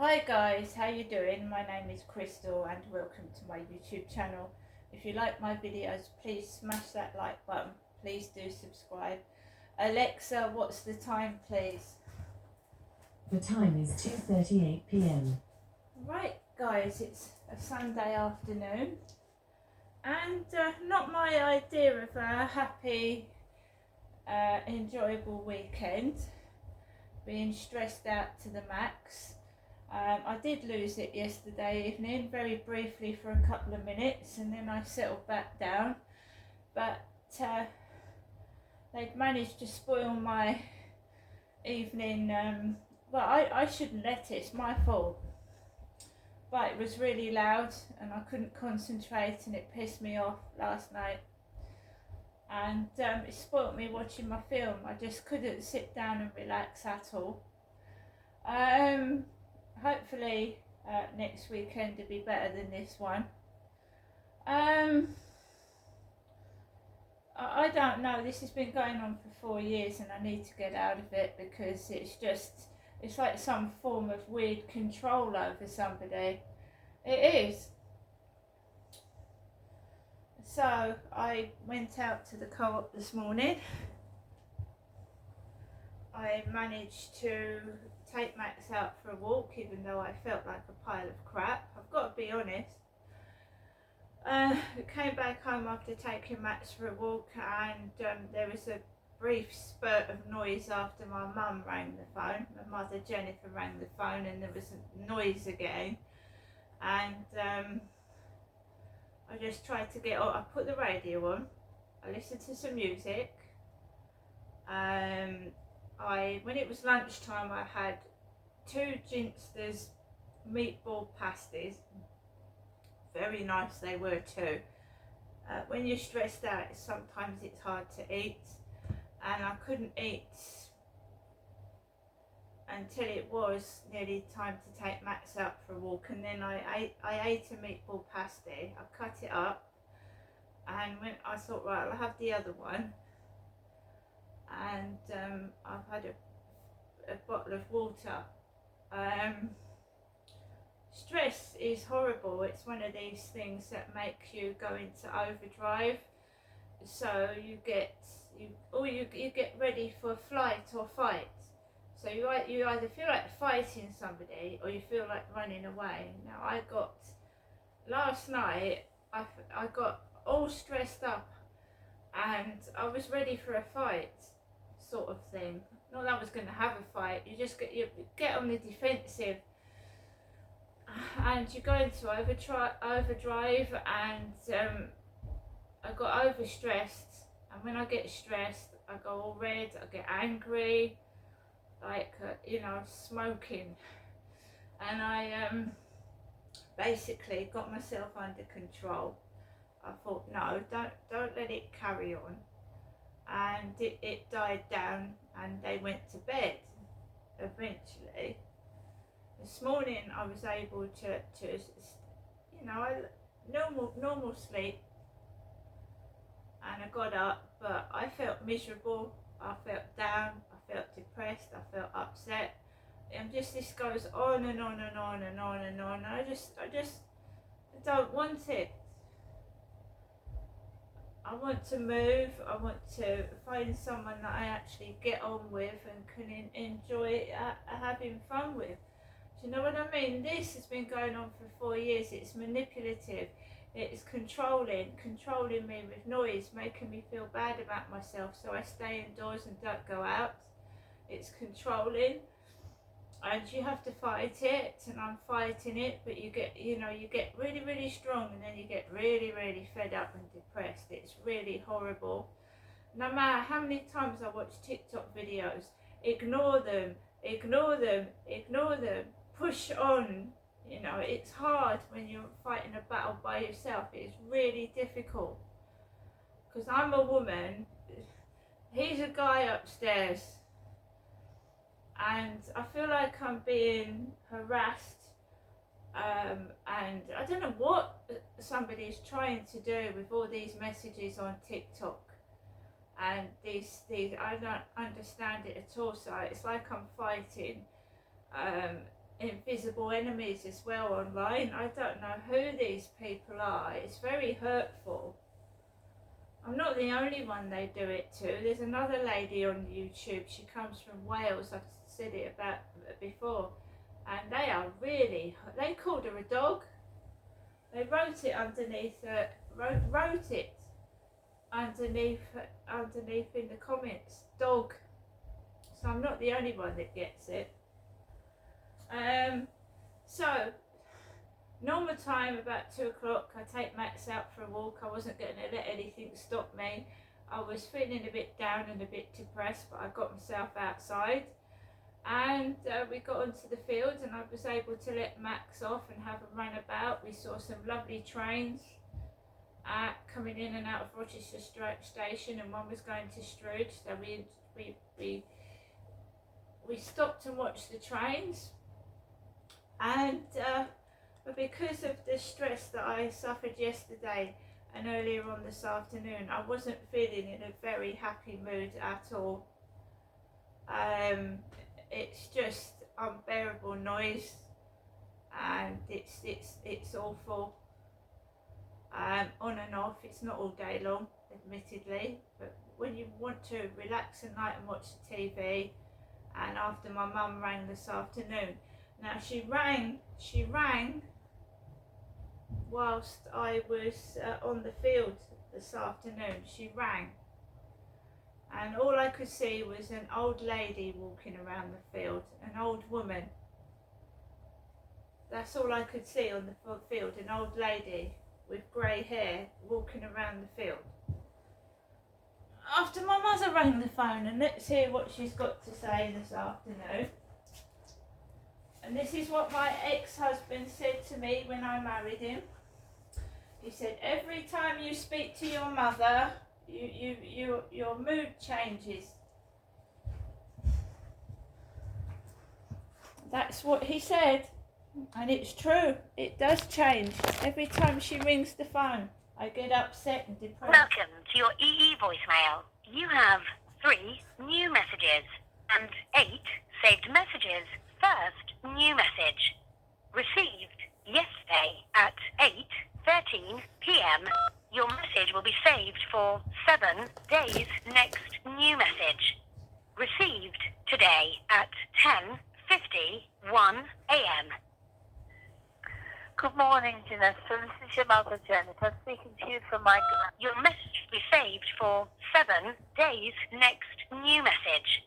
Hi guys, how you doing? My name is Crystal and welcome to my YouTube channel. If you like my videos, please smash that like button. Please do subscribe. Alexa, what's the time please? The time is 2:38 p.m. Right guys, it's a Sunday afternoon and not my idea of a happy, enjoyable weekend. Being stressed out to the max. I did lose it yesterday evening, very briefly for a couple of minutes, and then I settled back down. But they'd managed to spoil my evening. Well, I shouldn't let it, it's my fault. But it was really loud and I couldn't concentrate and it pissed me off last night. And it spoilt me watching my film. I just couldn't sit down and relax at all. Hopefully next weekend will be better than this one. I don't know, this has been going on for 4 years and I need to get out of it because it's like some form of weird control over somebody. It is. So I went out to the co-op this morning. I managed to take Max out for a walk even though I felt like a pile of crap. I've got to be honest. Came back home after taking Max for a walk and there was a brief spurt of noise after my mum rang the phone. My mother Jennifer rang the phone and there was a noise again. And I just tried to get on. I put the radio on. I listened to some music. When it was lunchtime, I had 2 Ginsters meatball pasties. Very nice they were too. When you're stressed out, sometimes it's hard to eat, and I couldn't eat until it was nearly time to take Max out for a walk. And then I ate a meatball pasty. I cut it up, and when I thought, right, I'll have the other one. And I've had a bottle of water. Stress is horrible. It's one of these things that make you go into overdrive. So you get ready for flight or fight. So you either feel like fighting somebody or you feel like running away. Now last night I got all stressed up and I was ready for a fight, sort of thing. Not that I was going to have a fight. You get on the defensive, and you go into overdrive, and I got overstressed. And when I get stressed, I go all red. I get angry, like smoking. And I basically got myself under control. I thought, no, don't let it carry on. And it died down and they went to bed eventually. This morning I was able to normal sleep, and I got up, but I felt miserable, I felt down, I felt depressed, I felt upset, and this goes on and on and on and on and on. I just don't want it. I want to move. I want to find someone that I actually get on with and can enjoy having fun with. Do you know what I mean? This has been going on for 4 years. It's manipulative. It's controlling me with noise, making me feel bad about myself, so I stay indoors and don't go out. It's controlling, and you have to fight it, and I'm fighting it, but you get really, really strong, and then you get really, really fed up and depressed. It's really horrible. No matter how many times I watch TikTok videos, ignore them, push on. It's hard when you're fighting a battle by yourself. It's really difficult, because I'm a woman, he's a guy upstairs, and I feel like I'm being harassed, and I don't know what somebody's trying to do with all these messages on TikTok, and these I don't understand it at all. So it's like I'm fighting invisible enemies as well online. I don't know who these people are. It's very hurtful. I'm not the only one they do it to. There's another lady on YouTube. She comes from Wales. I've said it about before. And they are really, they called her a dog. They wrote it underneath, wrote it underneath in the comments, dog. So I'm not the only one that gets it. So normal time about 2 o'clock, I take Max out for a walk. I wasn't going to let anything stop me. I was feeling a bit down and a bit depressed, but I got myself outside and we got onto the field and I was able to let Max off and have a run about. We saw some lovely trains coming in and out of Rochester Station, and one was going to Strood, so we stopped and watched the trains. And but because of the stress that I suffered yesterday and earlier on this afternoon, I wasn't feeling in a very happy mood at all. It's just unbearable noise, and it's awful. On and off. It's not all day long, admittedly, but when you want to relax at night and watch the TV, and after my mum rang this afternoon. Now she rang whilst I was on the field this afternoon. She rang, and all I could see was an old lady walking around the field, an old woman. That's all I could see on the field, an old lady with grey hair walking around the field. After my mother rang the phone, and let's hear what she's got to say this afternoon. And this is what my ex-husband said to me when I married him. He said, every time you speak to your mother, your mood changes. That's what he said. And it's true. It does change. Every time she rings the phone, I get upset and depressed. Welcome to your EE voicemail. You have 3 new messages and 8 saved messages. First new message. Received yesterday at 8:13 p.m. Your message will be saved for 7 days. Next new message. Received today at 10:51 a.m. Good morning, Janessa. This is your mother, Jennifer, speaking to you from my... Your message will be saved for 7 days. Next new message.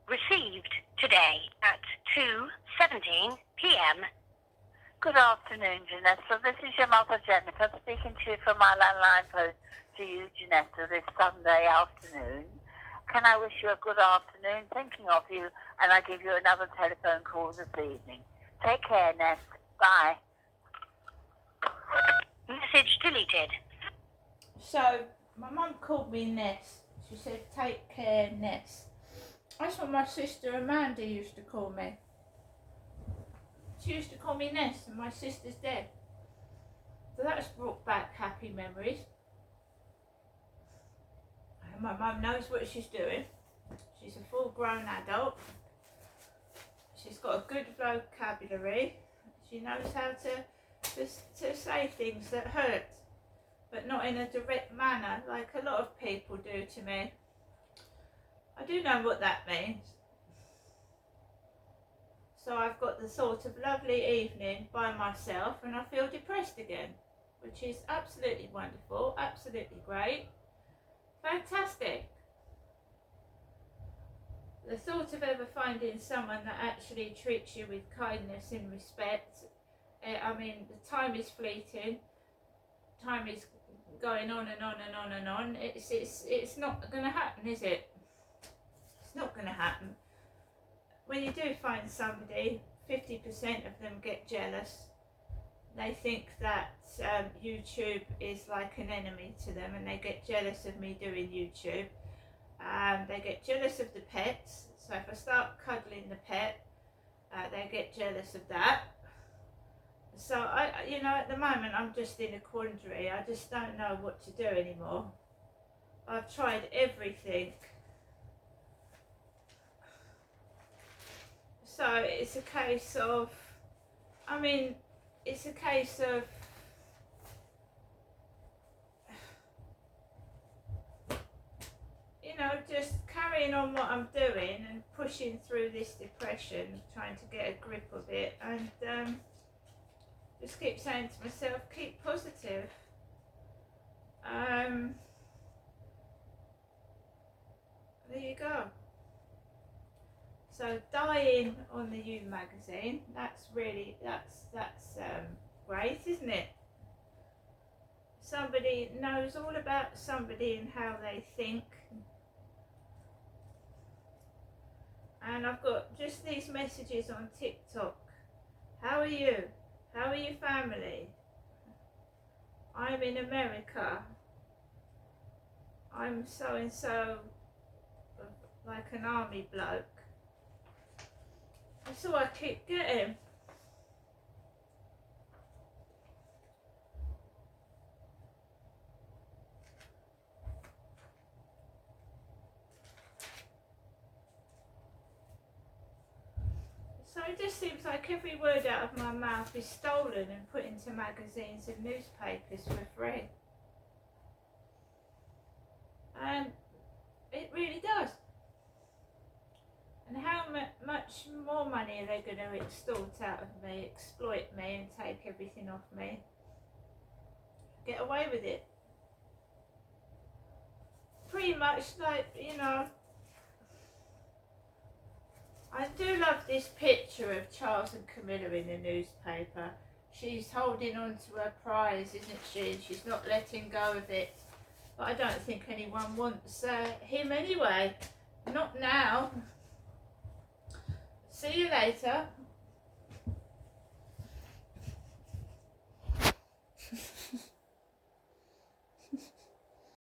Received today at 2:17 p.m. Good afternoon, Janessa. This is your mother, Jennifer, speaking to you from my landline phone to you, Janessa, this Sunday afternoon. Can I wish you a good afternoon, thinking of you, and I give you another telephone call this evening. Take care, Ness. Bye. Message deleted. So my mum called me Ness. She said, take care, Ness. That's what my sister Amanda used to call me. She used to call me Ness, and my sister's dead. So that's brought back happy memories. And my mum knows what she's doing. She's a full-grown adult. She's got a good vocabulary. She knows how to say things that hurt, but not in a direct manner like a lot of people do to me. I do know what that means. So I've got the sort of lovely evening by myself and I feel depressed again, which is absolutely wonderful, absolutely great, fantastic. The thought of ever finding someone that actually treats you with kindness and respect, I mean, the time is fleeting, time is going on and on and on and on. It's not going to happen, is it? It's not going to happen. When you do find somebody, 50% of them get jealous. They think that YouTube is like an enemy to them, and they get jealous of me doing YouTube. They get jealous of the pets, so if I start cuddling the pet, they get jealous of that. So at the moment I'm just in a quandary. I just don't know what to do anymore. I've tried everything. So it's a case of I mean, it's a case of just carrying on what I'm doing and pushing through this depression, trying to get a grip of it, and just keep saying to myself, keep positive. There you go. So dying on the You magazine, that's great, isn't it? Somebody knows all about somebody and how they think. And I've got just these messages on TikTok. How are you? How are your family? I'm in America. I'm so and so, like an army bloke. That's all I keep getting. So it just seems like every word out of my mouth is stolen and put into magazines and newspapers for free. And it really does. And how much more money are they going to extort out of me, exploit me and take everything off me? Get away with it. Pretty much like, I do love this picture of Charles and Camilla in the newspaper. She's holding on to her prize, isn't she? And she's not letting go of it. But I don't think anyone wants him anyway. Not now. See you later.